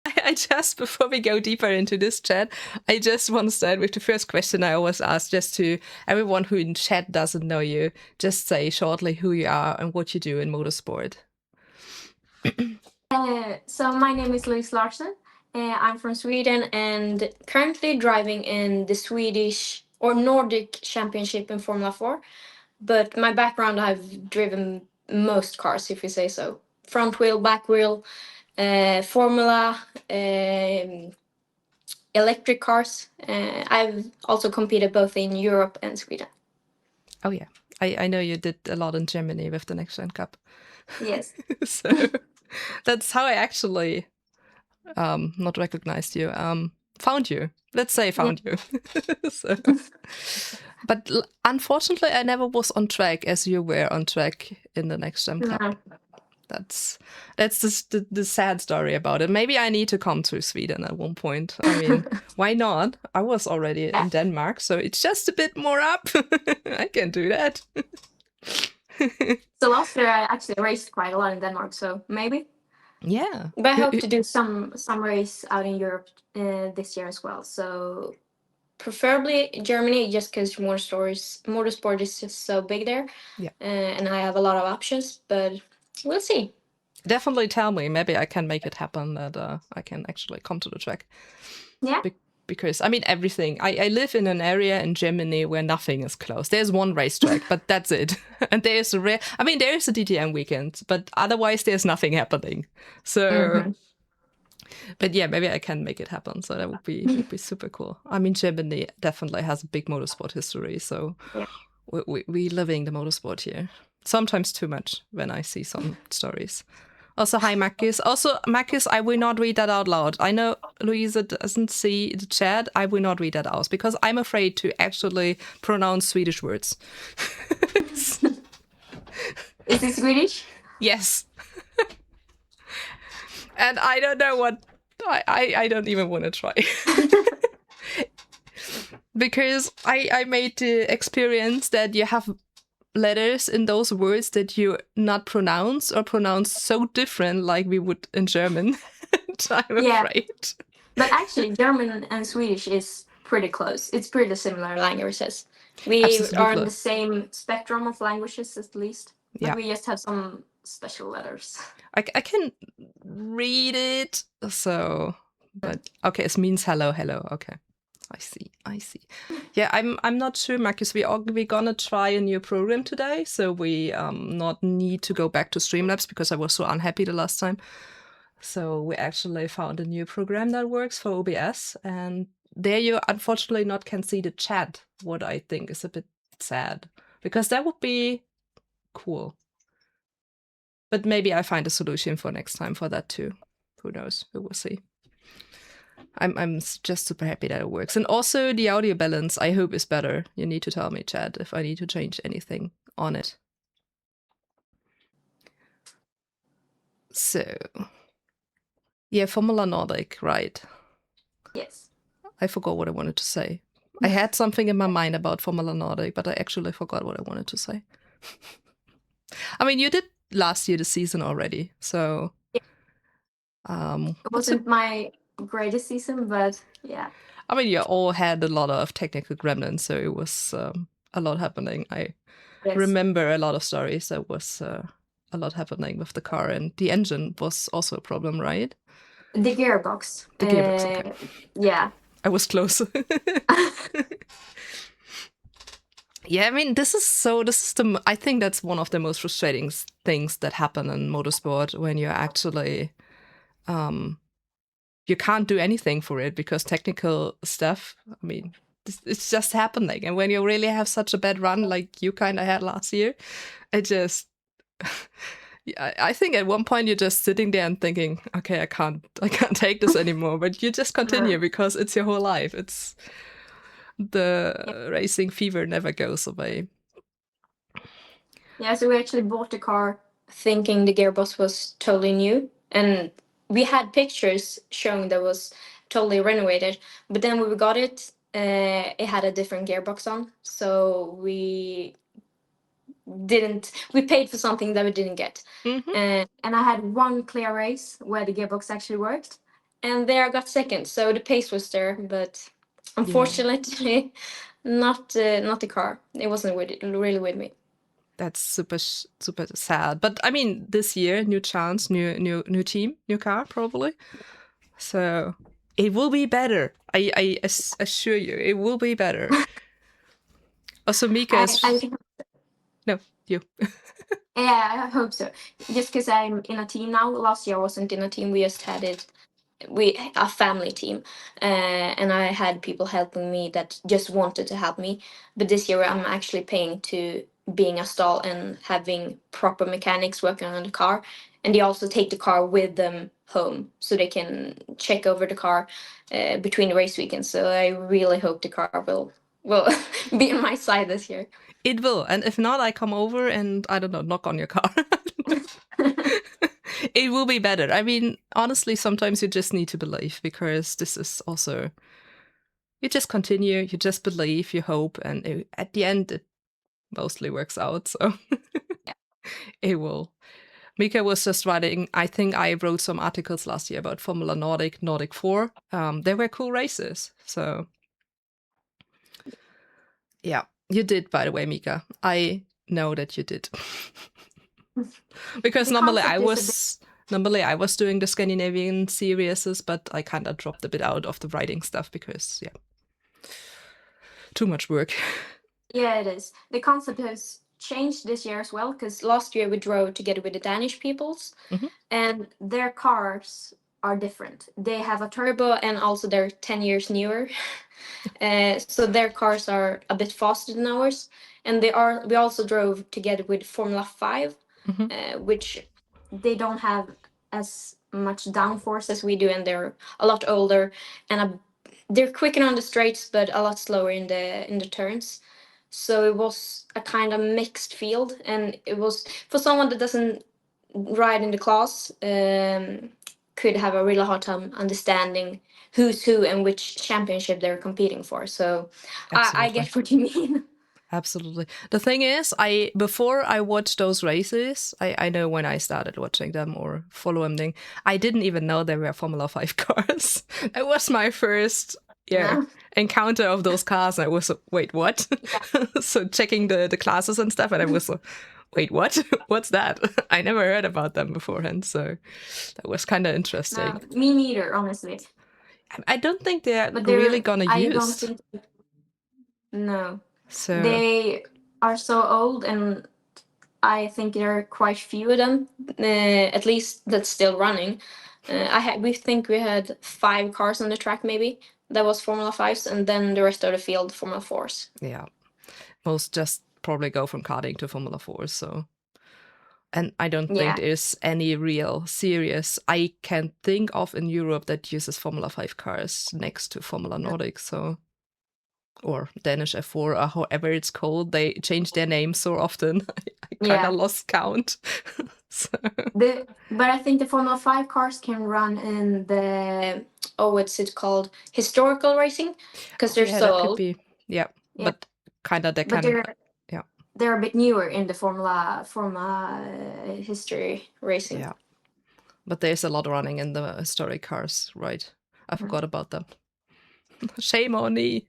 I just, before we go deeper into this chat, I just want to start with the first question I always ask, just to everyone who in chat doesn't know you, just say shortly who you are and what you do in motorsport. So my name is Louise Larsson. I'm from Sweden and currently driving in the Swedish or Nordic Championship in Formula 4. But my background, I've driven most cars, if you say so. Front wheel, back wheel, Formula, electric cars. I've also competed both in Europe and Sweden. Oh yeah, I know you did a lot in Germany with the Next Gen Cup. Yes. So that's how I actually not recognized you. Found you. Let's say found you. So, but unfortunately, I never was on track as you were on track in the Next Gen Cup. No. That's just the sad story about it. Maybe I need to come to Sweden at one point. I mean, why not? I was already in Denmark, so it's just a bit more up. I can do that. So last year I actually raced quite a lot in Denmark, so maybe. Yeah. But I hope to do some race out in Europe this year as well. So preferably Germany, just because motorsport is just so big there. Yeah. And I have a lot of options, but we'll see. Definitely tell me. Maybe I can make it happen that I can actually come to the track. Yeah. Because I mean everything. I live in an area in Germany where nothing is close. There's one racetrack, but that's it. And there's there is a DTM weekend, but otherwise there's nothing happening. So, but yeah, maybe I can make it happen. So that would be super cool. I mean, Germany definitely has a big motorsport history. So Yeah. we living the motorsport here. Sometimes too much when I see some stories. Also, hi, Marcus. Also, Marcus, I will not read that out loud. I know Louisa doesn't see the chat. I will not read that out because I'm afraid to actually pronounce Swedish words. Is it Swedish? Yes. And I don't know what... I don't even want to try. Because I made the experience that you have letters in those words that you not pronounce or pronounce so different like we would in German. I'm afraid. But actually, German and Swedish is pretty close. It's pretty similar languages. We Absolutely. are in the same spectrum of languages, at least. But Yeah. we just have some special letters. I can read it. So, but okay, it means hello, hello. Okay. I see. Yeah, I'm not sure, Marcus. We're gonna try a new program today, so we not need to go back to Streamlabs because I was so unhappy the last time. So we actually found a new program that works for OBS, and there you unfortunately not can see the chat, what I think is a bit sad, because that would be cool. But maybe I find a solution for next time for that too. Who knows? We will see. I'm just super happy that it works. And also the audio balance, I hope, is better. You need to tell me, Chad, if I need to change anything on it. So, yeah, Formula Nordic, right? Yes. I forgot what I wanted to say. I had something in my mind about Formula Nordic, but I actually forgot what I wanted to say. I mean, you did last year the season already, so... It wasn't my greatest season, but yeah. I mean, you all had a lot of technical gremlins, so it was a lot happening. I remember a lot of stories. There was a lot happening with the car, and the engine was also a problem, right? The gearbox. The gearbox, okay. Yeah. I was close. Yeah, I mean, I think that's one of the most frustrating things that happen in motorsport when you're actually... you can't do anything for it because technical stuff, I mean, it's just happening. And when you really have such a bad run like you kind of had last year, it just... I think at one point you're just sitting there and thinking, okay, I can't take this anymore. But you just continue because it's your whole life. It's the racing fever never goes away. Yeah, so we actually bought the car thinking the gearbox was totally new, and we had pictures showing that was totally renovated. But then when we got it, it had a different gearbox on, so we paid for something that we didn't get. And I had one clear race where the gearbox actually worked, and there I got second. So the pace was there, but unfortunately, not the car. It wasn't really with me. That's super sad. But I mean, this year, new chance, new team, new car, probably. So it will be better. I assure you, it will be better. Also, Mika is no you. Yeah, I hope so. Just because I'm in a team now. Last year I wasn't in a team. We just had it. A family team, and I had people helping me that just wanted to help me. But this year I'm actually paying to being a stall and having proper mechanics working on the car, and they also take the car with them home so they can check over the car between the race weekends. So I really hope the car will be on my side this year. It will, and if not, I come over and I don't know, knock on your car. It will be better. I mean, honestly, sometimes you just need to believe, because this is also, you just continue, you just believe, you hope, and at the end it mostly works out. So it will. Mika was just writing, I think I wrote some articles last year about Formula Nordic, Nordic 4. They were cool races. So yeah, you did, by the way, Mika. I know that you did. Because The normally concept I is a was normally I was doing the Scandinavian series, but I kind of dropped a bit out of the writing stuff because too much work. Yeah, it is. The concept has changed this year as well because last year we drove together with the Danish peoples, Mhm. and their cars are different. They have a turbo and also they're 10 years newer. So their cars are a bit faster than ours. And we also drove together with Formula 5, Mhm. which they don't have as much downforce as we do, and they're a lot older and they're quicker on the straights but a lot slower in the turns. So it was a kind of mixed field, and it was for someone that doesn't ride in the class, could have a really hard time understanding who's who and which championship they're competing for. So I Absolutely. get what you mean. Absolutely. The thing is, before I watched those races, I know when I started watching them or following them, I didn't even know there were Formula 5 cars. It was my first No? encounter of those cars. And I was wait, what? So checking the classes and stuff, and I was wait, what? What's that? I never heard about them beforehand, so that was kind of interesting. No, me neither, honestly. I don't think they're But really gonna I don't use. think, no. So They are so old, and I think there are quite few of them, at least that's still running. We think we had 5 cars on the track, maybe that was Formula 5s, and then the rest of the field Formula 4s. yeah, most just probably go from karting to Formula 4. So, and I don't think Yeah. there's any real serious I can think of in Europe that uses Formula 5 cars next to Formula Nordic. So, or Danish F4 or however it's called. They change their names so often. I kind of lost count. So. But I think the Formula 5 cars can run in the, what's it called? Historical racing, because they're so That could old. be. Yeah. Yeah. But kind of they But can. they're a bit newer in the Formula history racing. Yeah. But there's a lot running in the historic cars, right? I forgot about them. Shame on me.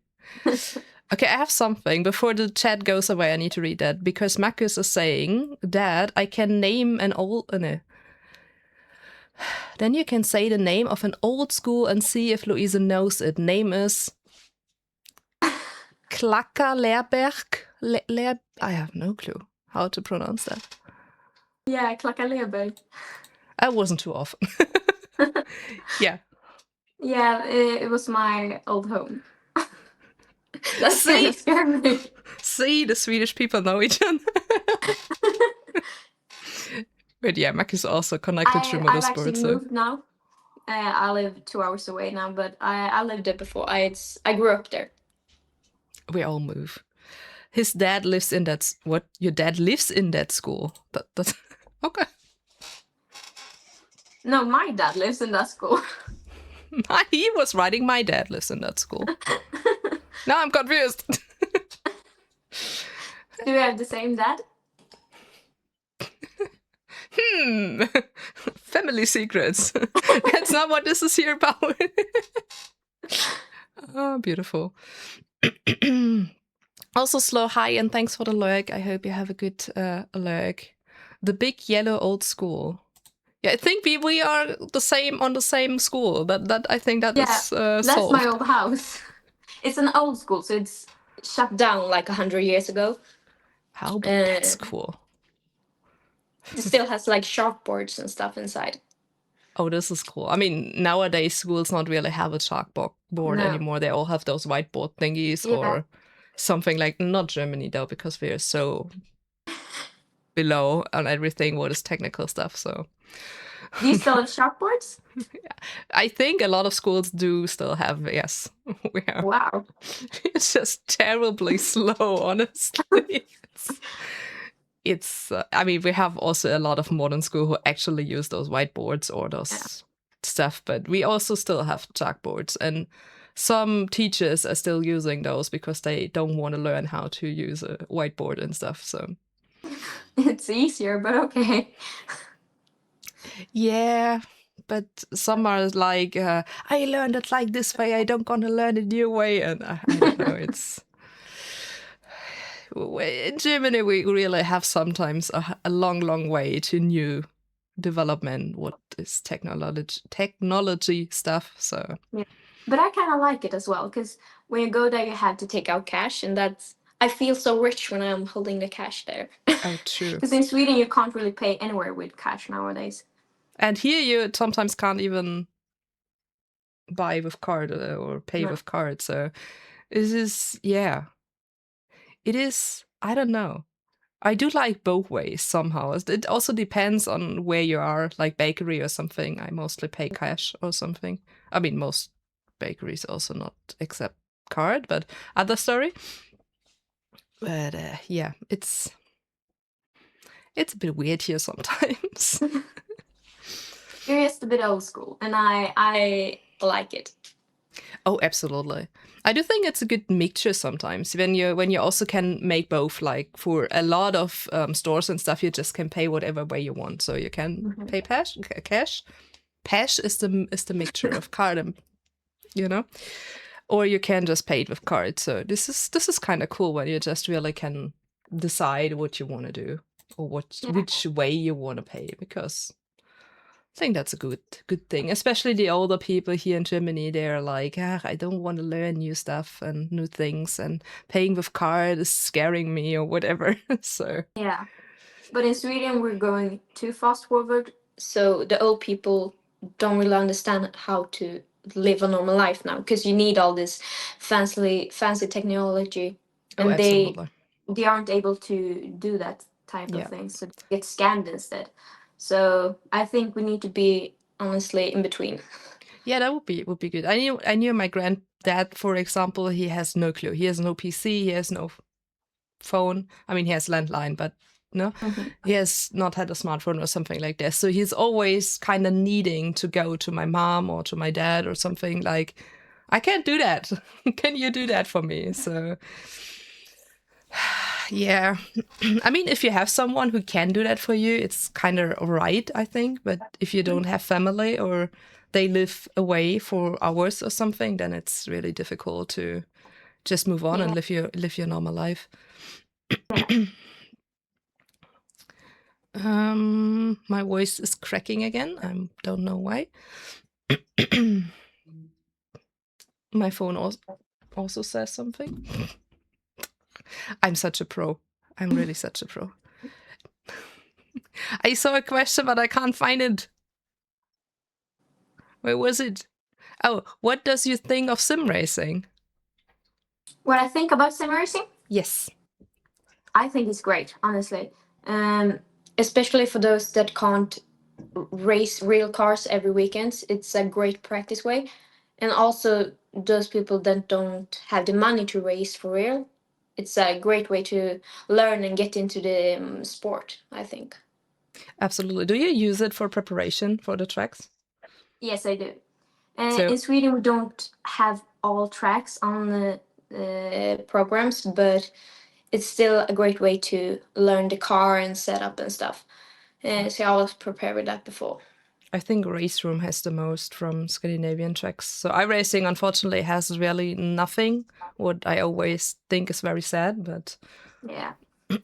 Okay, I have something. Before the chat goes away, I need to read that. Because Marcus is saying, Dad, I can name an old... no. Then you can say the name of an old school and see if Louise knows it. Name is... Klakka Leerberg? I have no clue how to pronounce that. Yeah, Klakka Leerberg. I wasn't too often. Yeah. Yeah, it was my old home. That's kind of scary. See, the Swedish people know each other. But yeah, Mac is also connected to I've actually motorsport. moved now. I live 2 hours away now, but I lived there before. I grew up there. We all move. His dad lives in that... What? Your dad lives in that school? That's okay. No, my dad lives in that school. He was writing my dad lives in that school. Now I'm confused. Do we have the same dad? family secrets. That's not what this is here about. Oh, beautiful. Also, Slow, hi, and thanks for the lurk. I hope you have a good lurk. The big yellow old school. Yeah, I think we are on the same school. That I think that is That's solved. my old house. It's an old school, so it's shut down like 100 years ago. How? That's cool. It still has like chalkboards and stuff inside. Oh, this is cool. I mean, nowadays schools not really have a chalkboard anymore. They all have those whiteboard thingies or something like, not Germany though, because we are so below on everything what is technical stuff. So Do you still have chalkboards? I think a lot of schools do still have, yes. Wow. It's just terribly slow, honestly. It's I mean, we have also a lot of modern school who actually use those whiteboards or those stuff, but we also still have chalkboards, and some teachers are still using those because they don't want to learn how to use a whiteboard and stuff. So it's easier, but okay. Yeah, but some are like, I learned it like this way, I don't gonna learn it your way, and I don't know, it's... In Germany, we really have sometimes a long way to new development, what is technology stuff, so... Yeah. But I kind of like it as well, because when you go there, you have to take out cash, and that's... I feel so rich when I'm holding the cash there. Oh, true. Because in Sweden, you can't really pay anywhere with cash nowadays. And here you sometimes can't even buy with card or pay with card, so this is, yeah. It is, I don't know. I do like both ways somehow. It also depends on where you are, like bakery or something. I mostly pay cash or something. I mean, most bakeries also not accept card, but other story. But yeah, it's a bit weird here sometimes. You're just a bit old school, and I like it. Oh, absolutely. I do think it's a good mixture sometimes when you also can make both. Like for a lot of stores and stuff, you just can pay whatever way you want. So you can pay cash. Cash is the mixture of card and, you know, or you can just pay it with card. So this is kind of cool when you just really can decide what you want to do or which way you want to pay, because I think that's a good thing, especially the older people here in Germany. They're like, I don't want to learn new stuff and new things, and paying with card is scaring me or whatever. So yeah, but in Sweden we're going too fast forward, so the old people don't really understand how to live a normal life now, because you need all this fancy technology, and they aren't able to do that type of thing, so they get scammed instead. So I think we need to be honestly in between. Yeah, that would be good. I knew my granddad, for example. He has no clue. He has no PC. He has no phone. I mean, he has landline, but no, he has not had a smartphone or something like this. So he's always kind of needing to go to my mom or to my dad or something like, I can't do that. Can you do that for me? So yeah, I mean, if you have someone who can do that for you, it's kind of right, I think. But if you don't have family or they live away for hours or something, then it's really difficult to just move on and live your normal life. My voice is cracking again. I don't know why. My phone also says something. I'm such a pro. I'm really such a pro. I saw a question, but I can't find it. Where was it? Oh, what does you think of sim racing? What I think about sim racing? Yes. I think it's great, honestly. Especially for those that can't race real cars every weekend. It's a great practice way. And also those people that don't have the money to race for real. It's a great way to learn and get into the sport, I think. Absolutely. Do you use it for preparation for the tracks? Yes, I do. In Sweden, we don't have all tracks on the programs, but it's still a great way to learn the car and setup and stuff. So I was prepared with that before. I think RaceRoom has the most from Scandinavian tracks. So iRacing, unfortunately, has really nothing, what I always think is very sad, but Yeah.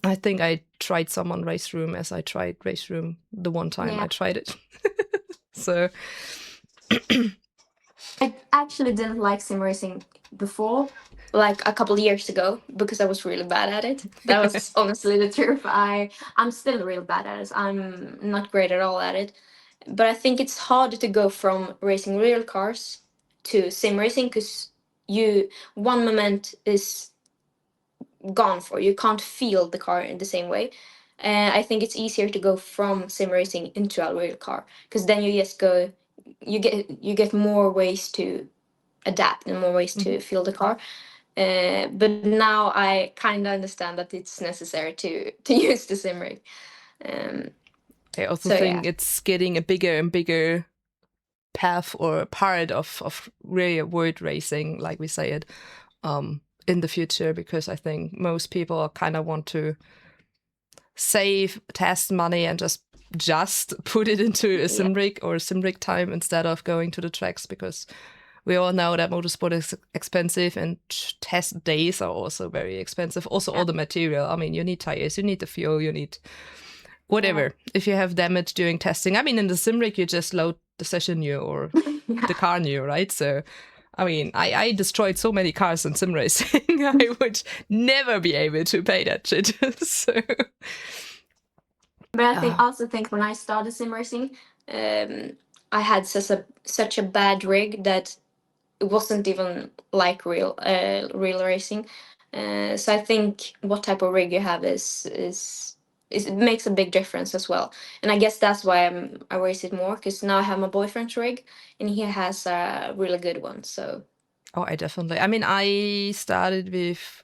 I think I tried some on RaceRoom as I tried RaceRoom the one time I tried it. So I actually didn't like sim racing before, like a couple of years ago, because I was really bad at it. That was honestly the truth. I'm still real bad at it. I'm not great at all at it. But I think it's hard to go from racing real cars to sim racing because one moment is gone for you. You can't feel the car in the same way. And I think it's easier to go from sim racing into a real car because then you just go, you get more ways to adapt and more ways to feel the car. But now I kind of understand that it's necessary to use the sim rig. I also So, think yeah. it's getting a bigger and bigger path or part of real world racing, like we say it, in the future, because I think most people kind of want to save test money and just put it into a sim rig or sim rig time instead of going to the tracks, because we all know that motorsport is expensive and test days are also very expensive. Also, all the material. I mean, you need tires, you need the fuel, you need whatever. If you have damage during testing, I mean, in the sim rig, you just load the session new or the car new, right? So, I mean, I destroyed so many cars in sim racing. I would never be able to pay that shit. So, But I also think when I started sim racing, I had such a bad rig that it wasn't even like real racing. So I think what type of rig you have is it makes a big difference as well. And I guess that's why I race it more because now I have my boyfriend's rig and he has a really good one. So I definitely. I mean, I started with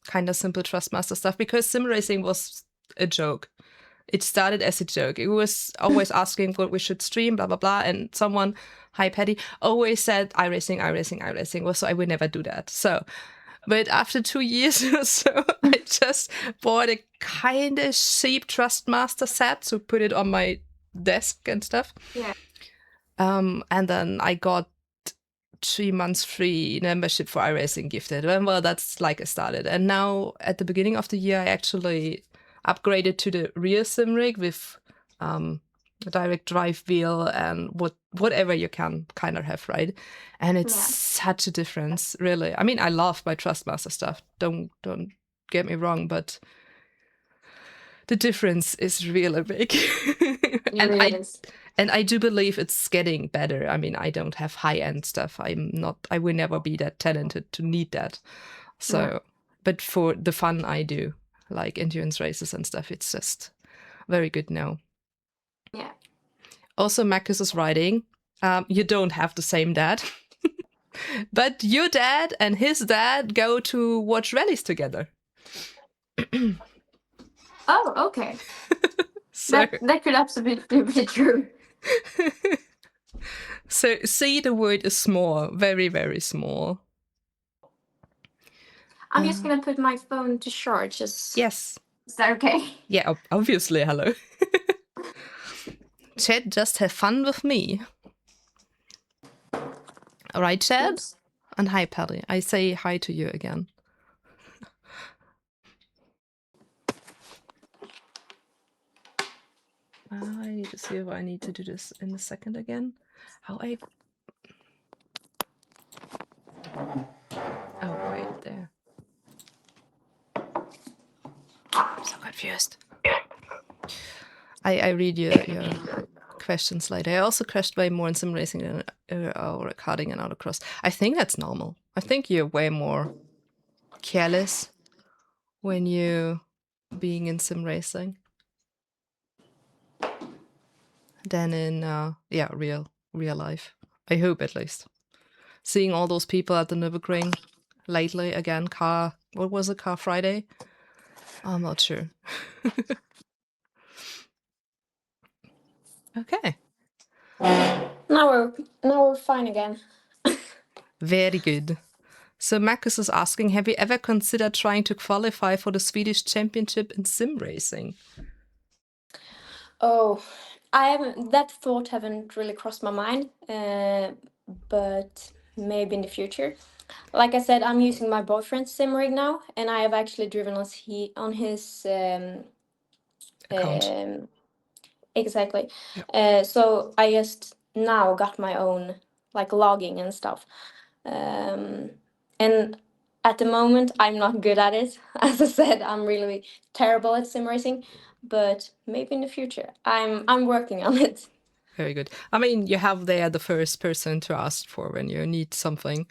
kind of simple Trustmaster stuff because sim racing was a joke. It started as a joke. It was always asking what we should stream, blah, blah, blah. And someone, hi, Patty, always said, iRacing, iRacing, iRacing. Well, so I would never do that. So, but after 2 years or so, I just bought a kind of cheap Trustmaster set to put it on my desk and stuff. yeah. And then I got 3 months free membership for iRacing gifted. And well, that's like I started. And now at the beginning of the year, I actually upgraded to the rear sim rig with a direct drive wheel and whatever you can kind of have, right? And it's such a difference, really. I mean, I love my Trustmaster stuff. Don't get me wrong, but the difference is really big. and It is. I do believe it's getting better. I mean, I don't have high-end stuff. I will never be that talented to need that. So, but for the fun I do, like endurance races and stuff, it's just very good now. Yeah. Also, Marcus is writing, you don't have the same dad, but your dad and his dad go to watch rallies together. Oh, okay. So, that could absolutely be true. So, see, the word is small, very, very small. I'm just gonna put my phone to charge. Yes. Is that okay? Yeah, obviously, hello. Chad, just have fun with me. All right, Chad? Oops. And hi, Patty. I say hi to you again. I need to see if I need to do this in a second again. Oh, wait, there. I'm so confused. I read your questions later. I also crashed way more in sim racing than karting and autocross. I think that's normal. I think you're way more careless when you being in sim racing than in real life. I hope, at least. Seeing all those people at the Nürburgring lately again, what was it, Car Friday? I'm not sure. Okay. Now we're fine again. Very good. So Marcus is asking, have you ever considered trying to qualify for the Swedish championship in sim racing? Oh, I haven't, that thought haven't really crossed my mind, but maybe in the future. Like I said, I'm using my boyfriend's sim rig now, and I have actually driven on his Account. um, exactly. Yeah. So I just now got my own like logging and stuff. And at the moment, I'm not good at it. As I said, I'm really terrible at sim racing, but maybe in the future, I'm working on it. Very good. I mean, you have there the first person to ask for when you need something.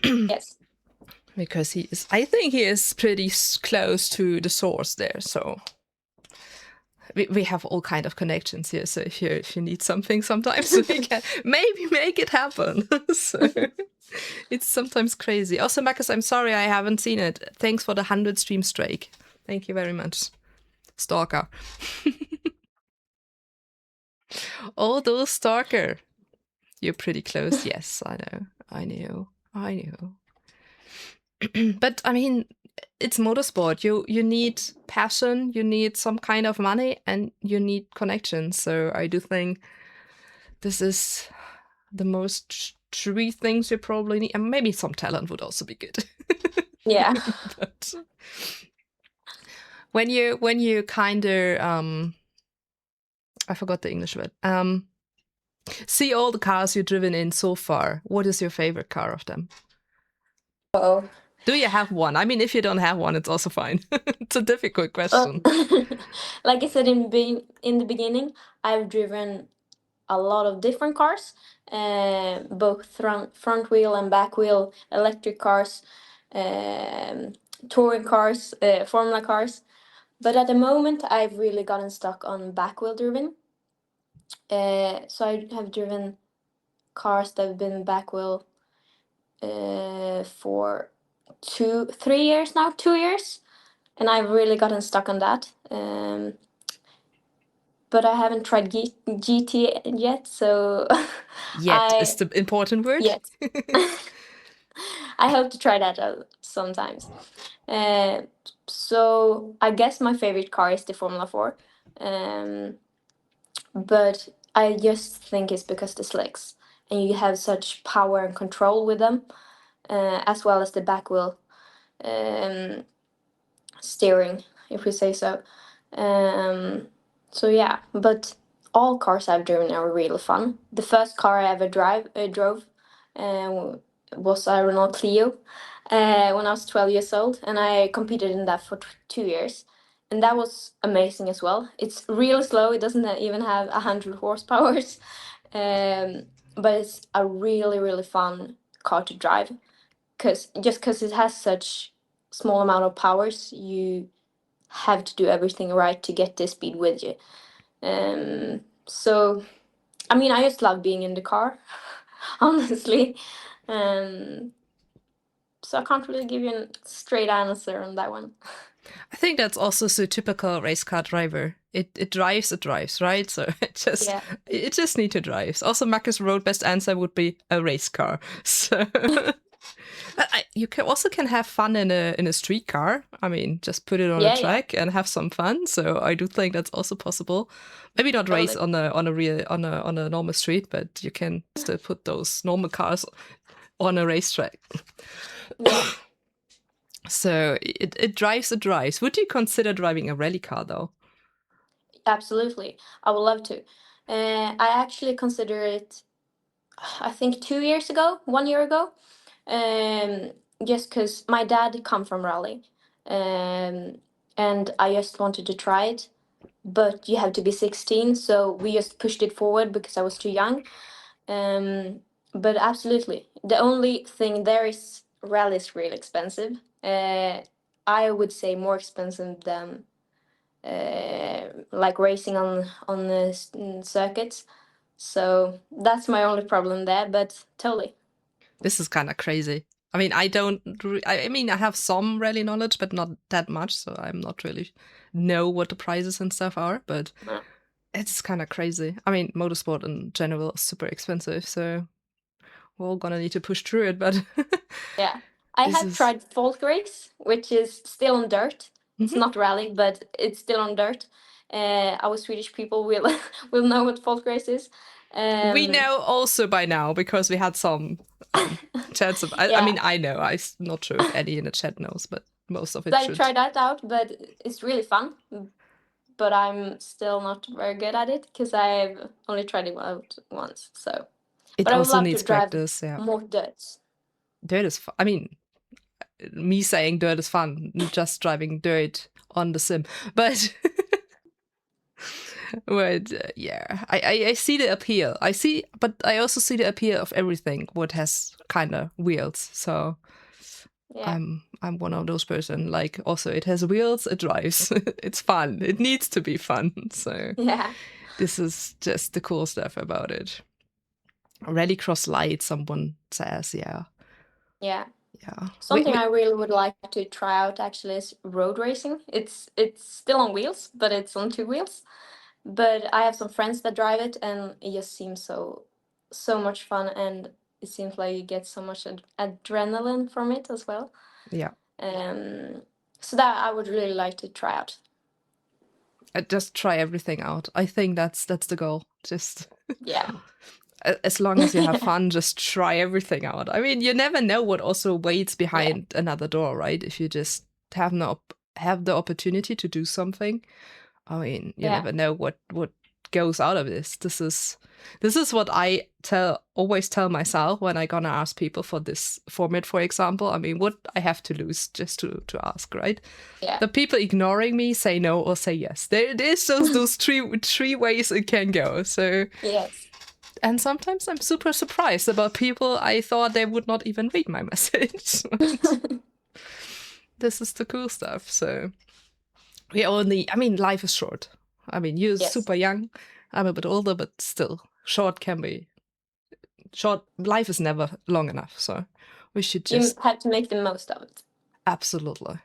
Yes. Because I think he is pretty close to the source there. So we have all kind of connections here. So if you need something, sometimes we can maybe make it happen. So it's sometimes crazy. Also, Marcus, I'm sorry I haven't seen it. Thanks for the 100 stream streak. Thank you very much, Stalker. Oh, those Stalker. You're pretty close. Yes, I know. I knew. But I mean, it's motorsport. You need passion, you need some kind of money, and you need connections. So I do think this is the most three things you probably need, and maybe some talent would also be good. Yeah. But when you kind of I forgot the English word. See all the cars you've driven in so far. What is your favorite car of them? Oh. Do you have one? I mean, if you don't have one, it's also fine. It's a difficult question. Like I said in the beginning, I've driven a lot of different cars, both front wheel and back wheel, electric cars, um, touring cars, Formula cars. But at the moment, I've really gotten stuck on back wheel driven. So I have driven cars that have been back wheel for 3 years now, 2 years, and I've really gotten stuck on that. But I haven't tried GT yet, so Yet is I the important word. yet. I hope to try that sometimes. Uh, so I guess my favorite car is the Formula 4. Um, but I just think it's because the slicks and you have such power and control with them, as well as the back wheel um, steering, if we say so. Um, so yeah, but all cars I've driven are really fun. The first car I ever drove uh, was a Renault Clio when I was 12 years old, and I competed in that for 2 years. And that was amazing as well. It's really slow. It doesn't even have 100 horsepower, but it's a really, really fun car to drive. Because it has such small amount of powers, you have to do everything right to get the speed with you. So, I mean, I just love being in the car, honestly. Um, so I can't really give you a straight answer on that one. I think that's also so typical race car driver. It drives, right? So Yeah. it just need to drive. Also, Marcus wrote best answer would be a race car. So you can have fun in a street car. I mean, just put it on a Yeah, yeah, track and have some fun. So I do think that's also possible. Maybe not race totally. on a normal street, but you can still put those normal cars on a racetrack. Yeah, So it drives. Would you consider driving a rally car though? absolutely. I would love to. I actually consider it, I think 2 years ago, 1 year ago. Um, just because my dad come from rally, um, and I just wanted to try it, but you have to be 16, so we just pushed it forward because I was too young. Um, but absolutely, the only thing there is rally is really expensive. I would say more expensive than like racing on the circuits. So that's my only problem there, but totally. This is kind of crazy. I mean, I mean, I have some rally knowledge, but not that much, so I'm not really know what the prices and stuff are. But Yeah. it's kind of crazy. I mean, motorsport in general is super expensive, so we're all gonna need to push through it. But Yeah. I this have is tried folk race, which is still on dirt. It's Mhm. not rally, but it's still on dirt. our Swedish people will will know what folk race is. We know also by now because we had some chats. I mean, I know. I'm not sure if any in the chat knows, but most of it I should. tried that out, but it's really fun. But I'm still not very good at it because I've only tried it out once. So, it but I would also love needs to drive practice. Yeah, more dirts. dirt is fun. I mean, me saying dirt is fun, just driving dirt on the sim, but. But yeah, I see the appeal. But I also see the appeal of everything what has kind of wheels. So Yeah. I'm one of those person. Like also it has wheels, it drives, it's fun. It needs to be fun. So Yeah. this is just the cool stuff about it. Rallycross Light, someone says, yeah. Yeah. Yeah. Something I really would like to try out actually is road racing. It's still on wheels, but it's on two wheels. But I have some friends that drive it, and it just seems so much fun, and it seems like you get so much adrenaline from it as well. Yeah. So that I would really like to try out. Just try everything out. I think that's the goal. Just Yeah. as long as you have fun, just try everything out. I mean, you never know what also waits behind another door, right? If you just have the opportunity to do something, I mean, you never know what goes out of this. This is what I always tell myself when I gonna ask people for this format, for example. I mean, what I have to lose just to ask, right? Yeah. The people ignoring me say no or say yes. There's those three ways it can go. So yes. And sometimes I'm super surprised about people I thought they would not even read my message. This is the cool stuff. So life is short. I mean, you're super young. I'm a bit older, but still, short can be short. Life is never long enough. So we should just you have to make the most of it. Absolutely.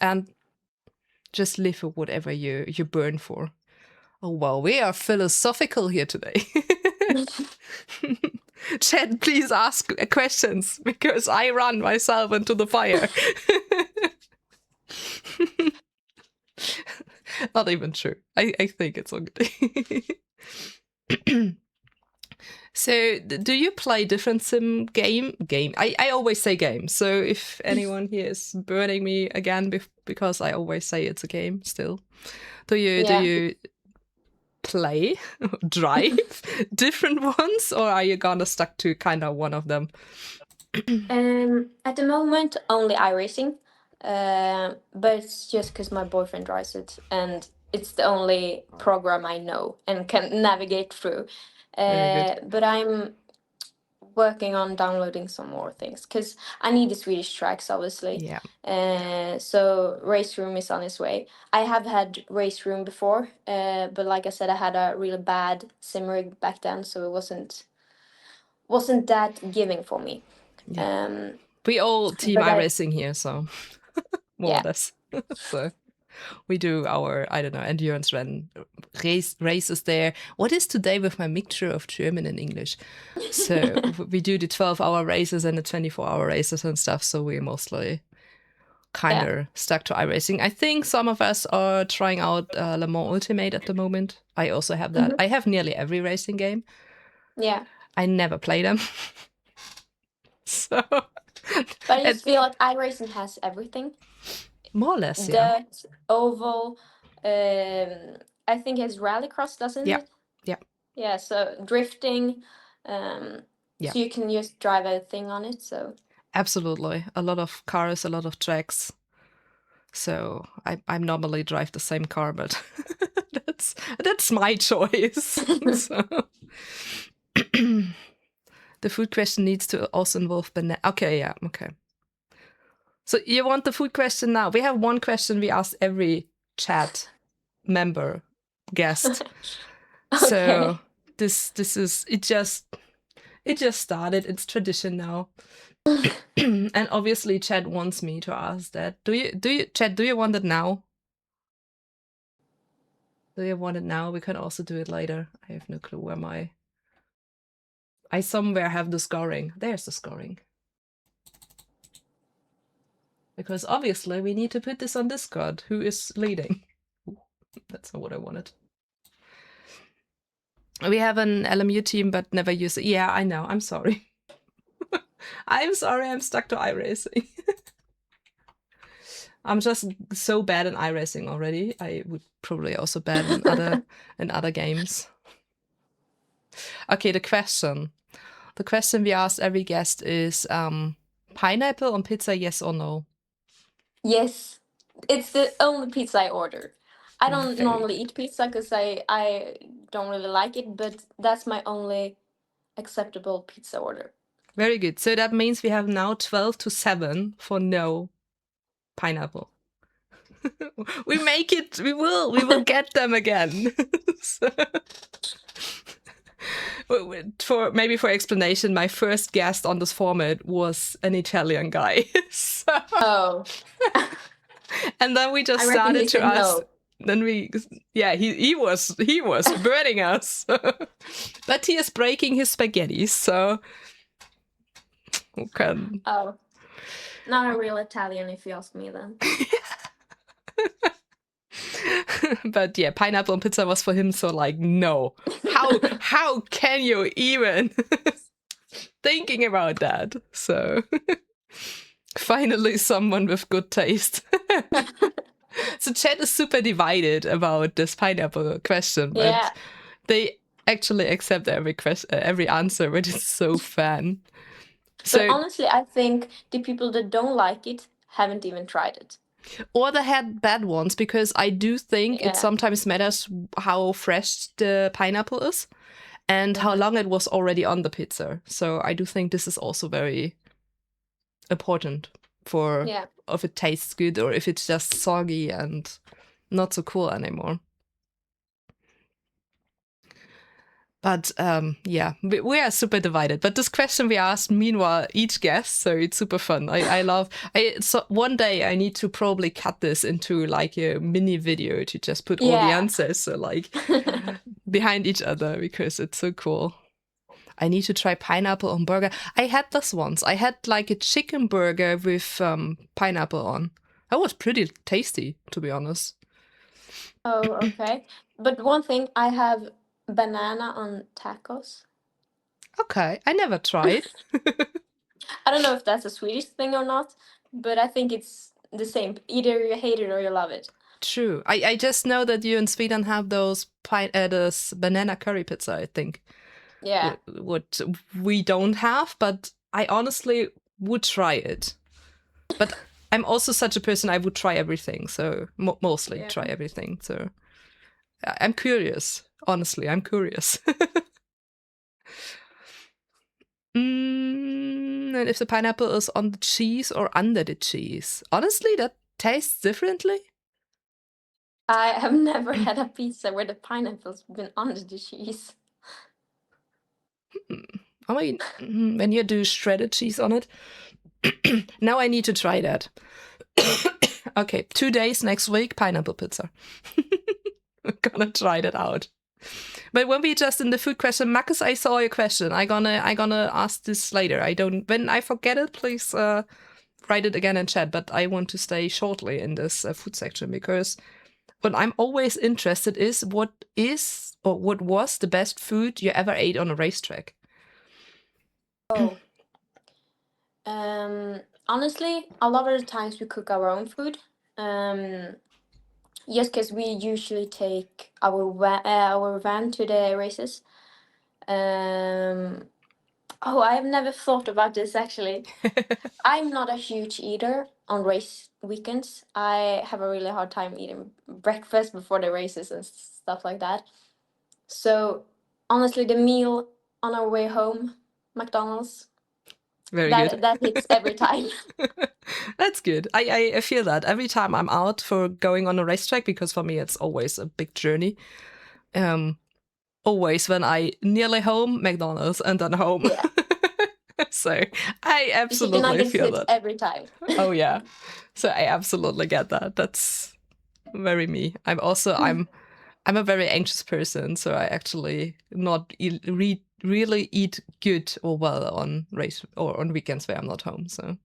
And just live for whatever you burn for. Oh, well, we are philosophical here today. Chat, please ask questions because I run myself into the fire. Not even true. I think it's okay. So, do you play different sim game? I always say game. So, if anyone here is burning me again because I always say it's a game still, do you play, drive different ones, or are you gonna stuck to kind of one of them? At the moment, only iRacing, but it's just because my boyfriend drives it, and it's the only program I know and can navigate through. But I'm working on downloading some more things because I need the Swedish tracks, obviously. Yeah. So RaceRoom is on its way. I have had RaceRoom before, but like I said, I had a really bad sim rig back then, so it wasn't that giving for me. Yeah. We all team iRacing here, so more or less. So we do our, I don't know, endurance races there. What is today with my mixture of German and English? So we do the 12-hour races and the 24-hour races and stuff. So we're mostly kind of stuck to iRacing. I think some of us are trying out Le Mans Ultimate at the moment. I also have that. I have nearly every racing game. Yeah. I never play them. So, but I just feel like iRacing has everything. More or less, yeah. Dirt, oval, I think it's rallycross, doesn't it? Yeah. Yeah, so drifting, so you can just drive a thing on it, so. Absolutely. A lot of cars, a lot of tracks. So I normally drive the same car, but that's my choice. So. The food question needs to also involve banana. Okay, yeah, okay. So you want the food question now? We have one question we ask every chat member guest. Okay. So this is it just started. It's tradition now. And obviously Chad wants me to ask that. Do you Chad, do you want it now? Do you want it now? We can also do it later. I have no clue where I somewhere have the scoring. There's the scoring. Because obviously we need to put this on Discord. Who is leading? That's not what I wanted. We have an LMU team, but never use it. Yeah, I know. I'm sorry. I'm sorry. I'm stuck to iRacing. I'm just so bad in iRacing already. I would probably also bad in other games. Okay, the question we asked every guest is pineapple on pizza, yes or no? Yes, it's the only pizza I order. I don't Very normally eat pizza because I don't really like it, but that's my only acceptable pizza order. Very good. So that means we have now 12-7 for no pineapple. We make it. We will get them again. So, for explanation, my first guest on this format was an Italian guy. So, Oh, and then we just I reckon he started to said ask. no. Then he was burning us. But he is breaking his spaghetti, so okay. Oh, not a real Italian, if you ask me. Then But yeah, pineapple on pizza was for him so like, no. How can you even thinking about that? So finally someone with good taste. So chat is super divided about this pineapple question, but yeah. they actually accept every answer, which is so fun. But So honestly, I think the people that don't like it haven't even tried it. or they had bad ones, because I do think it Yeah. sometimes matters how fresh the pineapple is and how long it was already on the pizza. So I do think this is also very important for Yeah. if it tastes good or if it's just soggy and not so cool anymore. But yeah, we are super divided. But this question we asked, meanwhile, each guest, so it's super fun. So one day I need to probably cut this into like a mini video to just put all the Yeah. answers, so like behind each other, because it's so cool. I need to try pineapple on burger. I had this once. I had like a chicken burger with pineapple on. That was pretty tasty, to be honest. Oh, okay. But one thing, I have banana on tacos. Okay, I never tried. I don't know if that's a Swedish thing or not, but I think it's the same. Either you hate it or you love it. True. I just know that you in Sweden have those this banana curry pizza, I think. Yeah. What we don't have, but I honestly would try it. But I'm also such a person, I would try everything. So mostly try everything. So I'm curious. Honestly, I'm curious. And if the pineapple is on the cheese or under the cheese. Honestly, that tastes differently. I have never had a pizza where the pineapple's been under the cheese. I mean, when you do shredded cheese on it. Now I need to try that. Okay, 2 days next week, pineapple pizza. I'm gonna try that out. But when we just in the food question, Marcus, I saw your question. I gonna ask this later. When I forget it, please write it again in chat. But I want to stay shortly in this food section, because what I'm always interested is what was the best food you ever ate on a racetrack. Oh. Honestly, a lot of the times we cook our own food. Yes, because we usually take our van to the races. Oh, I have never thought about this actually. I'm not a huge eater on race weekends. I have a really hard time eating breakfast before the races and stuff like that. So honestly, the meal on our way home, McDonald's, Very good. that hits every time. That's good. I feel that every time I'm out for going on a racetrack, because for me it's always a big journey. Always when I nearly home, McDonald's, and then home. Yeah. So I absolutely nuggets feel hits that. every time. Oh yeah. So I absolutely get that. That's very me. I'm a very anxious person, so I actually not really eat good or well on race or on weekends where I'm not home. So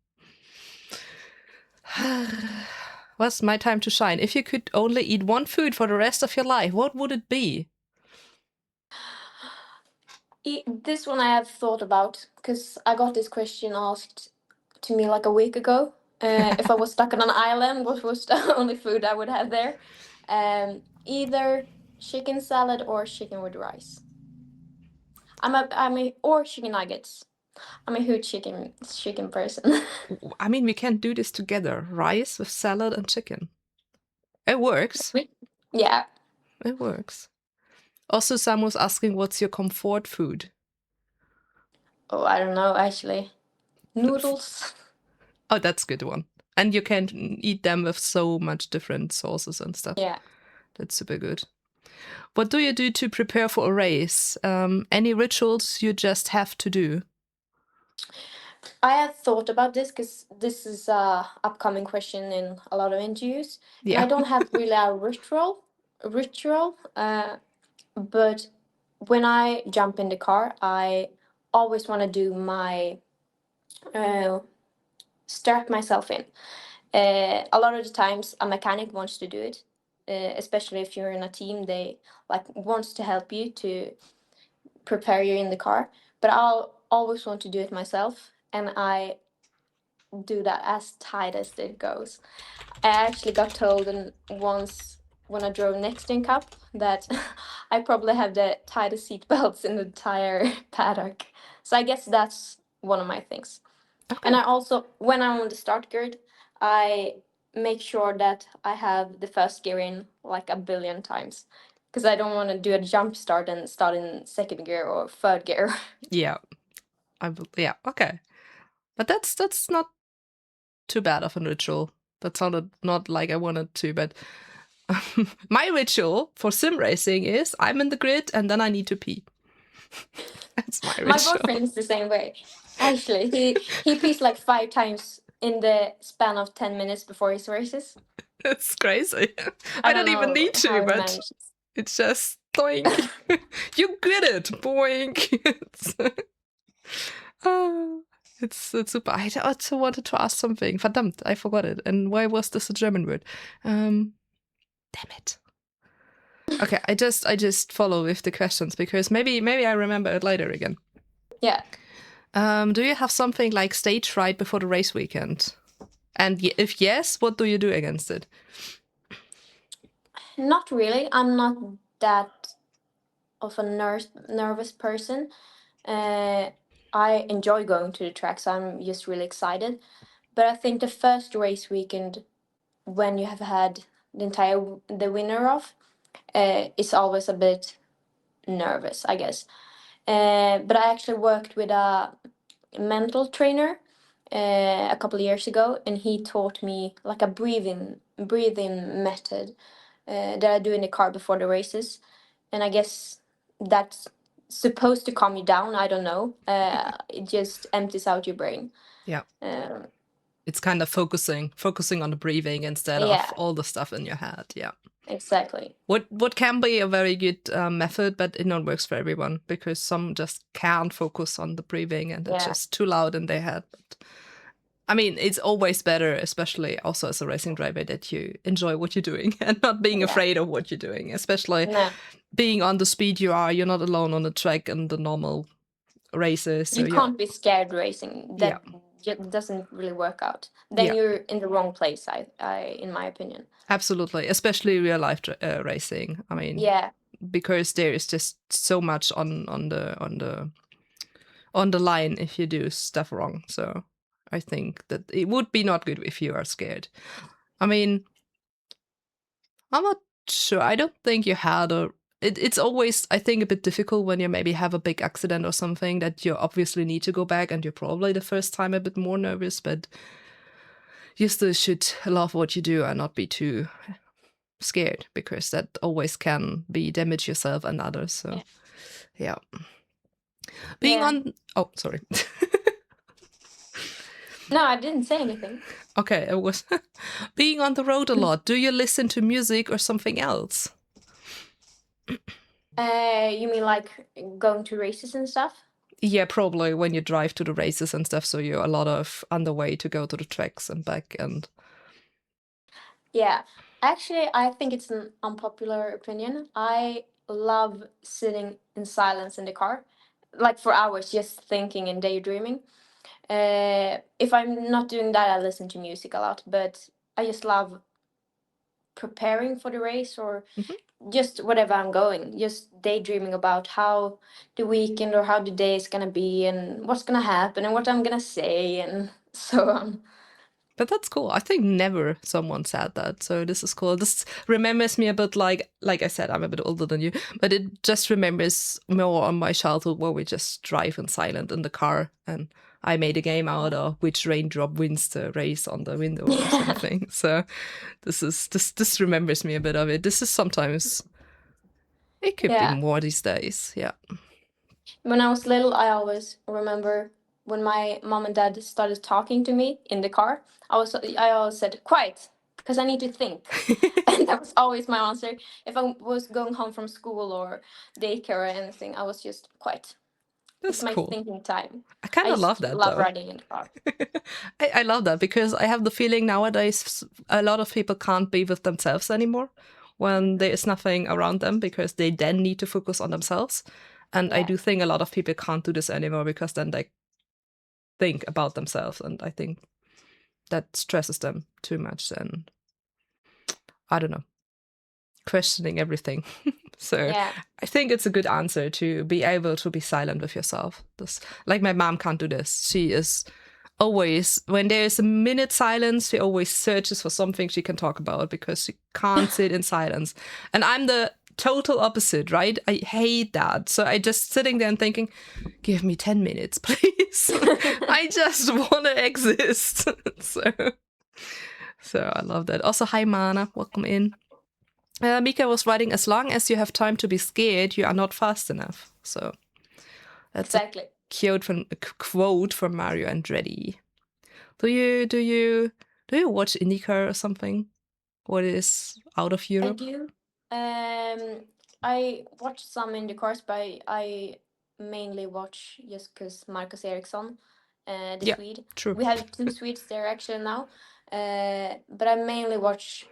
What's my time to shine? If you could only eat one food for the rest of your life, what would it be? This one I have thought about because I got this question asked to me like a week ago. If I was stuck on an island, what was the only food I would have there? Either chicken salad or chicken with rice. Or chicken nuggets. I'm a huge chicken person. I mean, we can do this together. Rice with salad and chicken. It works. Yeah. It works. Also, Sam was asking, what's your comfort food? Oh, I don't know, actually. Noodles. Oh, that's a good one. And you can eat them with so much different sauces and stuff. Yeah. That's super good. What do you do to prepare for a race? Any rituals you just have to do? I had thought about this because this is a upcoming question in a lot of interviews, and I Yeah. don't have really a ritual. But when I jump in the car, I always want to do my strap myself in. A lot of the times, a mechanic wants to do it, especially if you're in a team. They like wants to help you to prepare you in the car, but I'll always want to do it myself, and I do that as tight as it goes. I actually got told once when I drove next in Cup that I probably have the tightest seat belts in the entire paddock. So I guess that's one of my things. Okay. And I also, when I'm on the start grid, I make sure that I have the first gear in like a billion times because I don't want to do a jump start and start in second gear or third gear. Yeah. Yeah. Okay. But that's not too bad of a ritual. That sounded not like I wanted to, but my ritual for sim racing is I'm in the grid and then I need to pee. That's my ritual. My boyfriend is the same way. Actually, he pees like 5 times in the span of 10 minutes before his races. It's crazy. I don't even need to, but it's just doink. You get it, boink. It's super. I also wanted to ask something. Verdammt, I forgot it. And why was this a German word? Damn it. Okay, I just follow with the questions because maybe I remember it later again. Yeah. Do you have something like stage fright before the race weekend? And if yes, what do you do against it? Not really. I'm not that of a nervous person. I enjoy going to the track, so I'm just really excited. But I think the first race weekend, when you have had the winner off, it's always a bit nervous, I guess. But I actually worked with a mental trainer a couple of years ago, and he taught me like a breathing method that I do in the car before the races, and I guess that's supposed to calm you down. I don't know. It just empties out your brain. Yeah. Um, It's kind of focusing on the breathing instead of all the stuff in your head. Yeah. Exactly. What can be a very good method, but it not works for everyone because some just can't focus on the breathing and it's just too loud in their head. But, I mean, it's always better, especially also as a racing driver, that you enjoy what you're doing and not being afraid of what you're doing, especially being on the speed you are. You're not alone on the track and the normal races. So you can't be scared racing. That doesn't really work out. Then you're in the wrong place, in my opinion. Absolutely, especially real life racing. I mean, because there is just so much on the line if you do stuff wrong. So I think that it would be not good if you are scared. I mean, I'm not sure. I don't think you had it's always, I think, a bit difficult when you maybe have a big accident or something that you obviously need to go back and you're probably the first time a bit more nervous, but you still should love what you do and not be too scared because that always can be damage yourself and others. So yeah. Being on sorry. No, I didn't say anything. Okay, it was being on the road a lot. Do you listen to music or something else? You mean like going to races and stuff? Yeah, probably when you drive to the races and stuff. So you're a lot of on the way to go to the tracks and back and. Yeah. Actually, I think it's an unpopular opinion. I love sitting in silence in the car, like for hours, just thinking and daydreaming. If I'm not doing that, I listen to music a lot, but I just love preparing for the race or Mhm. just whatever I'm going, just daydreaming about how the weekend or how the day is gonna be and what's gonna happen and what I'm gonna say and so on. But that's cool. I think never someone said that. So this is cool. This remembers me a bit like I said, I'm a bit older than you, but it just remembers more on my childhood where we just drive in silent in the car and I made a game out of which raindrop wins the race on the window or Yeah. something. So this remembers me a bit of it. This is sometimes it could be Yeah. more these days. Yeah. When I was little, I always remember when my mom and dad started talking to me in the car. I always said quiet because I need to think, and that was always my answer. If I was going home from school or daycare or anything, I was just quiet. It's That's my cool. thinking time. I kind I of love just that love though. riding in the car. I love that because I have the feeling nowadays a lot of people can't be with themselves anymore when there is nothing around them because they then need to focus on themselves. And I Yeah. do think a lot of people can't do this anymore because then they think about themselves. And I think that stresses them too much. And I don't know, questioning everything. So Yeah. I think it's a good answer to be able to be silent with yourself. This, like my mom can't do this. She is always, when there is a minute silence, she always searches for something she can talk about because she can't sit in silence. And I'm the total opposite, right? I hate that. So I just sitting there and thinking, give me 10 minutes, please. I just want to exist. So I love that. Also, hi, Mana. Welcome in. Mika was writing, as long as you have time to be scared, you are not fast enough. So that's Exactly. a quote from Mario Andretti. Do you watch IndyCar or something? What is out of I Europe? do. I watch some in the course, but I mainly watch just because Marcus Ericsson, the Yeah, Swede. true. We have two Swedes there actually now. But I mainly watch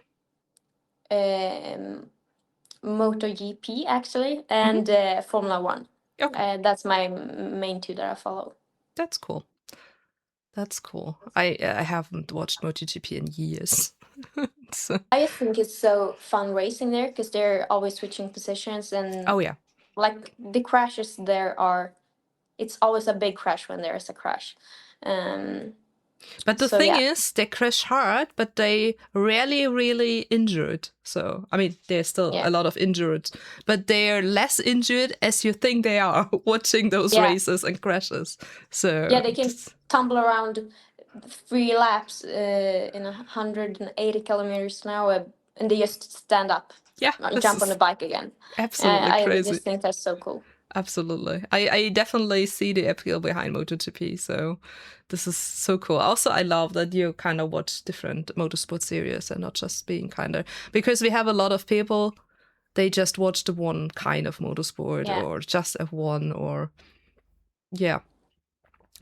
um, MotoGP actually Hmm. and Formula One. Okay, That's my main two that I follow. that's cool. That's cool. I haven't watched MotoGP in years. So, I just think it's so fun racing there because they're always switching positions and oh yeah. like the crashes there are it's always a big crash when there is a crash. Um, But the so thing yeah, is, they crash hard, but they rarely really injured. So, I mean, there's still yeah, a lot of injured, but they're less injured as you think they are watching those yeah, races and crashes. yeah. So, They can tumble around 3 laps in 180 kilometers an hour, and they just stand up, yeah, this jump on the is bike again. absolutely I crazy. just think that's so cool. Absolutely. I definitely see the appeal behind MotoGP. So this is so cool. Also, I love that you kind of watch different motorsport series and not just being kind of, because we have a lot of people, they just watch the one kind of motorsport Yeah, or just F1 or, yeah.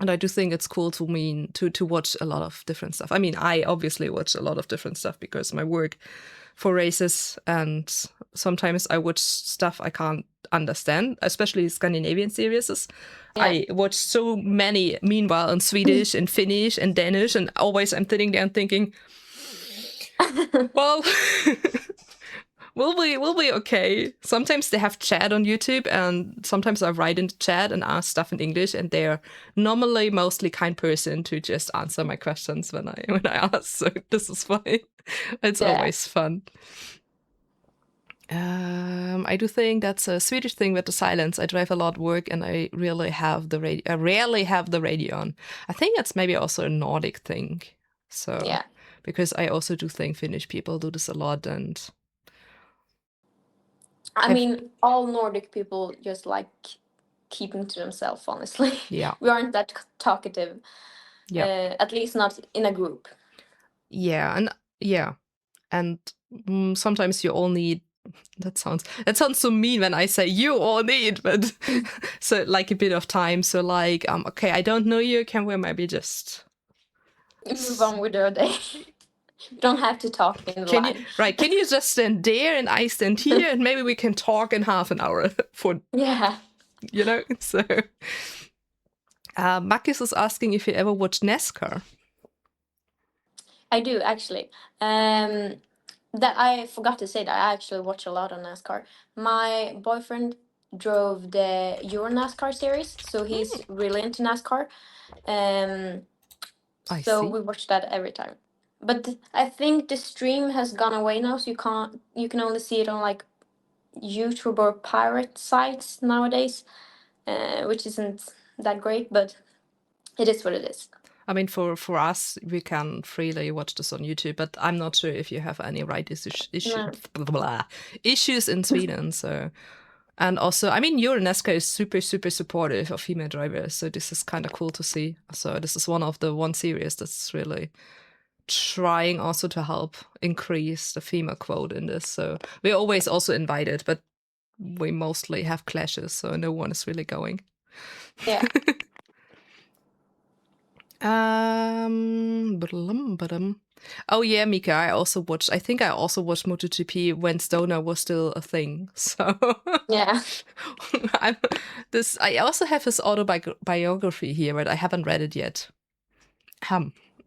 And I do think it's cool to watch a lot of different stuff. I mean, I obviously watch a lot of different stuff because my work for races, and sometimes I watch stuff I can't understand, especially Scandinavian series. yeah. I watch so many, meanwhile, in Swedish and Finnish and Danish, and always I'm sitting there and thinking, well, we'll be okay. Sometimes they have chat on YouTube, and sometimes I write in the chat and ask stuff in English, and they're normally mostly kind person to just answer my questions when I ask. So this is fine. It's Yeah. always fun. I do think that's a Swedish thing with the silence. I drive a lot work, and I really have the radio. I rarely have the radio on. I think that's maybe also a Nordic thing. So, Yeah. because I also do think Finnish people do this a lot, and I I've mean, all Nordic people just like keeping to themselves. Honestly, yeah, we aren't that talkative. yeah, At least not in a group. yeah, and yeah, and sometimes you all need. That sounds so mean when I say you all need, but so like a bit of time. So like, okay, I don't know you. Can we maybe just Move on with their day. You don't have to talk in the Can you line. Can you just stand there and I stand here and maybe we can talk in half an hour for Yeah. So Marcus is asking if you ever watch NASCAR. I do actually. That I forgot to say that I actually watch a lot of NASCAR. My boyfriend drove the Euro NASCAR series, so he's really into NASCAR. Um, I so see. we watch that every time. But I think the stream has gone away now, so you can only see it on like YouTube or pirate sites nowadays, which isn't that great, but it is what it is. I mean, for us, we can freely watch this on YouTube, but I'm not sure if you have any No. issues in Sweden. So, and also, I mean, NASCAR is super, super supportive of female drivers. So this is kind of cool to see. So this is one series that's really trying also to help increase the female quote in this. So we're always also invited, but we mostly have clashes, so no one is really going. Yeah. Oh yeah, Mika, I think I also watched MotoGP when Stoner was still a thing. So Yeah. I also have his autobiography here, but I haven't read it yet.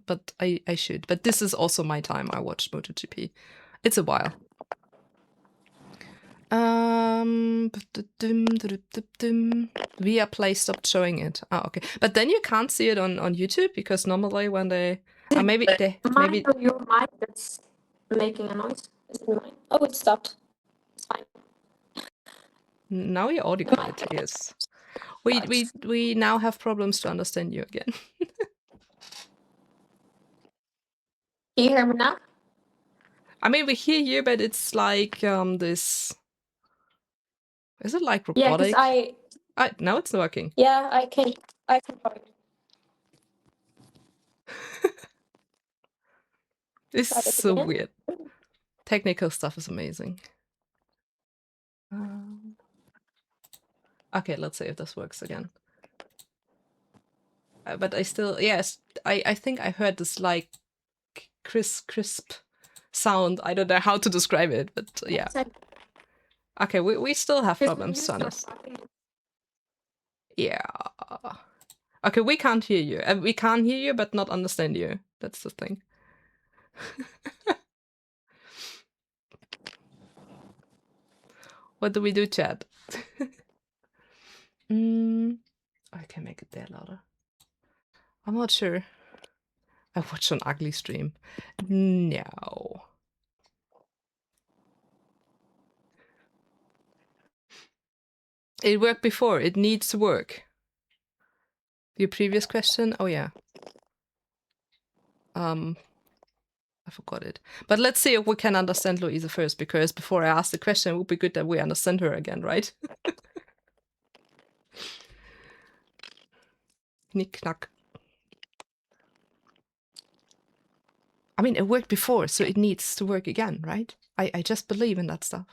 But I should. But this is also my time I watched MotoGP. It's a while. Via Play stopped showing it. Oh, okay. But then you can't see it on YouTube because normally when they maybe Mine or your mic that's making a noise? Is it mine? Oh, it stopped. It's fine. now your audio quality is. We now have problems to understand you again. Can you hear me now? I mean, we hear you, but it's like this. Is it like Yeah, because robotic? Now it's working. yeah, I can probably It's try it so again. weird. Technical stuff is amazing. Okay, let's see if this works again. But I still, yes, I think I heard this like crisp sound. I don't know how to describe it, but yeah. Okay, we still have problems to understand. Yeah. Okay, we can't hear you. We can't hear you, but not understand you. That's the thing. What do we do, chat? I can make it there louder. I'm not sure. I watched an ugly stream. No. It worked before. It needs to work. Your previous question? Oh yeah. I forgot it. But let's see if we can understand Louisa first, because before I ask the question, it would be good that we understand her again, right? Knick knack. I mean, it worked before, so it needs to work again, right? I just believe in that stuff.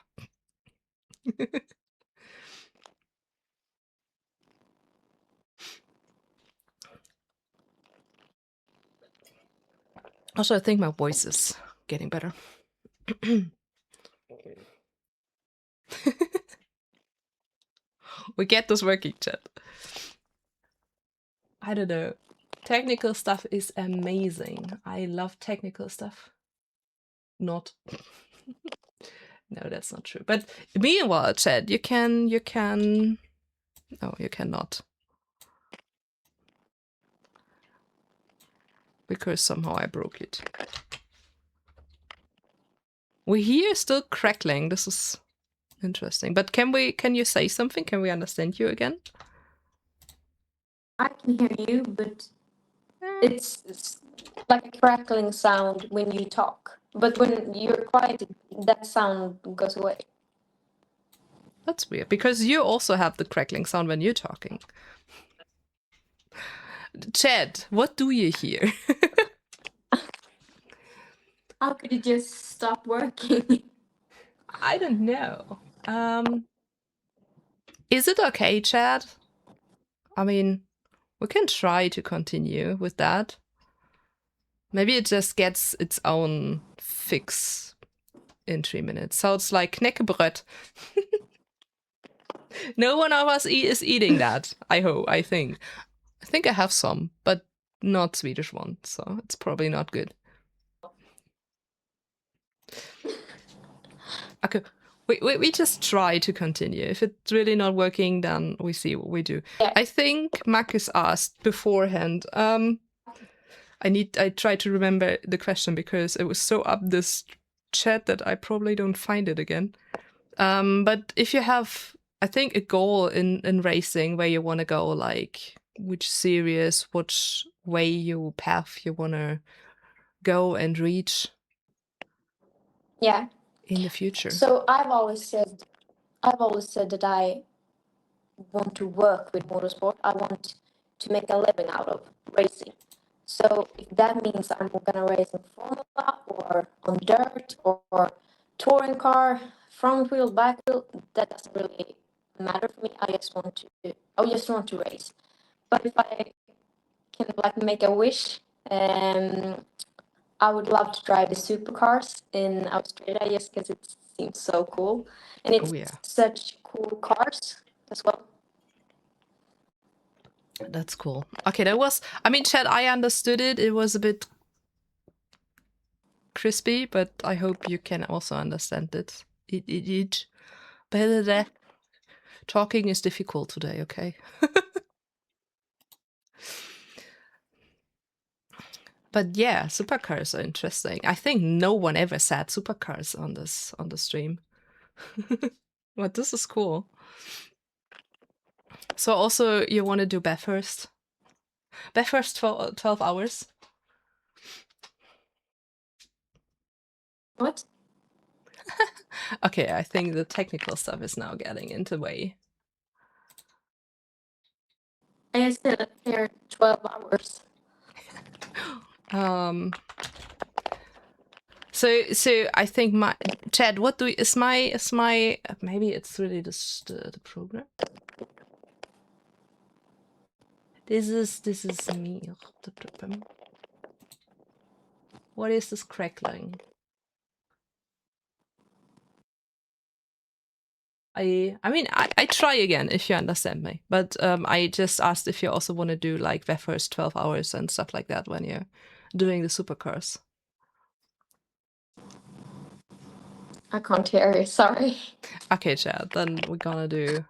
Also, I think my voice is getting better. We get this working, chat. I don't know. Technical stuff is amazing. I love technical stuff. Not. No, that's not true. But meanwhile, chat, you can. No, you cannot. Because somehow I broke it. We hear still crackling. This is interesting. But can you say something? Can we understand you again? I can hear you, but it's like a crackling sound when you talk. But when you're quiet, that sound goes away. That's weird, because you also have the crackling sound when you're talking. Chad, what do you hear? How could it just stop working? I don't know. Is it okay, Chad? I mean, we can try to continue with that. Maybe it just gets its own fix in 3 minutes. So it's like knäckebröt. No one of us is eating that. I hope. I think I have some, but not Swedish one. So it's probably not good. Okay. We just try to continue. If it's really not working, then we see what we do. Yeah. I think Marcus asked beforehand. I tried to remember the question because it was so up this chat that I probably don't find it again. But if you have, I think, a goal in racing where you want to go, like which series, which path you want to go and reach. Yeah. In the future. So I've always said that I want to work with motorsport. I want to make a living out of racing. So if that means I'm gonna race in Formula or on dirt or touring car, front wheel, back wheel, that doesn't really matter for me. I just want to race. But if I can like make a wish, I would love to drive the supercars in Australia just because it seems so cool. And it's such cool cars as well. That's cool. Okay, Chad, I understood it. It was a bit crispy, but I hope you can also understand it. Talking is difficult today, okay? But yeah, supercars are interesting. I think no one ever said supercars on the stream. But this is cool. So also you want to do Bathurst? Bathurst 12 hours? What? Okay, I think the technical stuff is now getting in the way. I said here 12 hours. So I think Chad, is my maybe it's really the program. This is me. What is this crackling? I try again if you understand me, but I just asked if you also want to do like the first 12 hours and stuff like that when you're doing the supercars. I can't hear you, sorry. Okay, Chad, then we're gonna do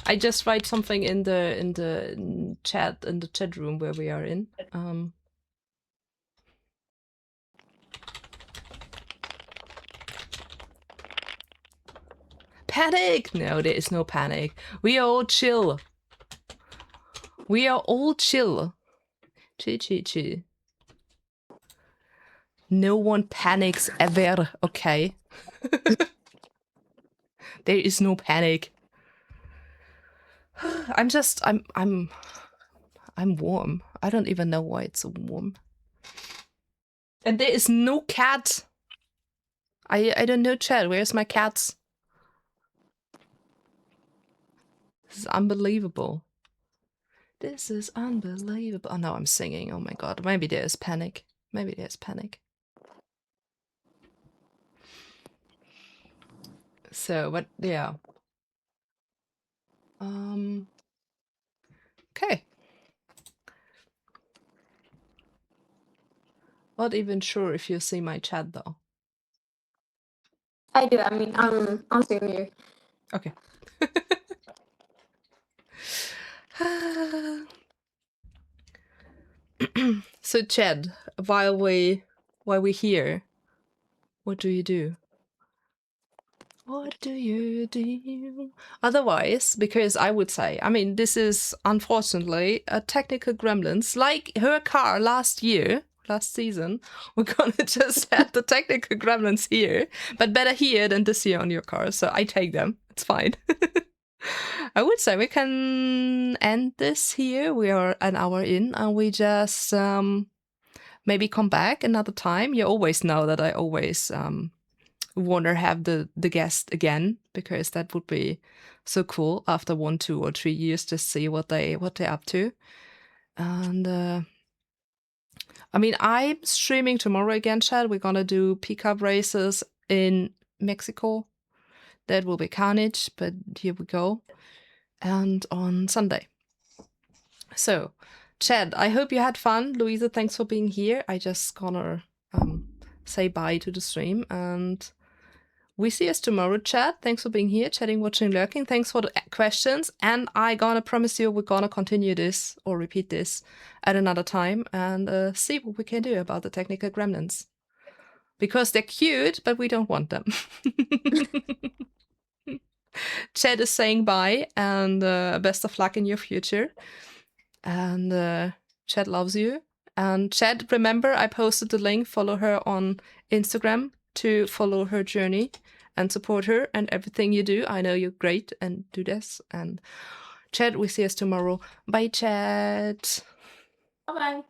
I just write something in the chat room where we are in. Panic! No, there is no panic. We are all chill. We are all chill. Chi. No one panics ever, okay? There is no panic. I'm warm. I don't even know why it's so warm. And there is no cat. I don't know, Chad. Where's my cats? This is unbelievable. This is unbelievable. Oh no, I'm singing. Oh my god. Maybe there's panic. Maybe there's panic. So, but yeah. Okay. Not even sure if you see my chat though. I do. I mean, I'm seeing you. Okay. So Chad, while we're here, what do you do? What do you do? Otherwise, because I would say, I mean, this is unfortunately a technical gremlins, like her car last season. We're gonna just have the technical gremlins here, but better here than this year on your car. So I take them. It's fine. I would say we can end this here. We are an hour in, and we just maybe come back another time. You always know that I always want to have the guest again, because that would be so cool after 1, 2, or 3 years to see what they're up to. And I mean, I'm streaming tomorrow again, Chad. We're gonna do pickup races in Mexico. That will be carnage, but here we go. And on Sunday. So, Chad, I hope you had fun. Louisa, thanks for being here. I just gonna say bye to the stream, and we see us tomorrow, Chad. Thanks for being here, chatting, watching, lurking. Thanks for the questions, and I gonna promise you we're gonna continue this or repeat this at another time and see what we can do about the technical gremlins. Because they're cute, but we don't want them. Chad is saying bye, and best of luck in your future. And Chad loves you. And Chad, remember, I posted the link. Follow her on Instagram to follow her journey and support her and everything you do. I know you're great and do this. And Chad, we see us tomorrow. Bye, Chad. Bye-bye.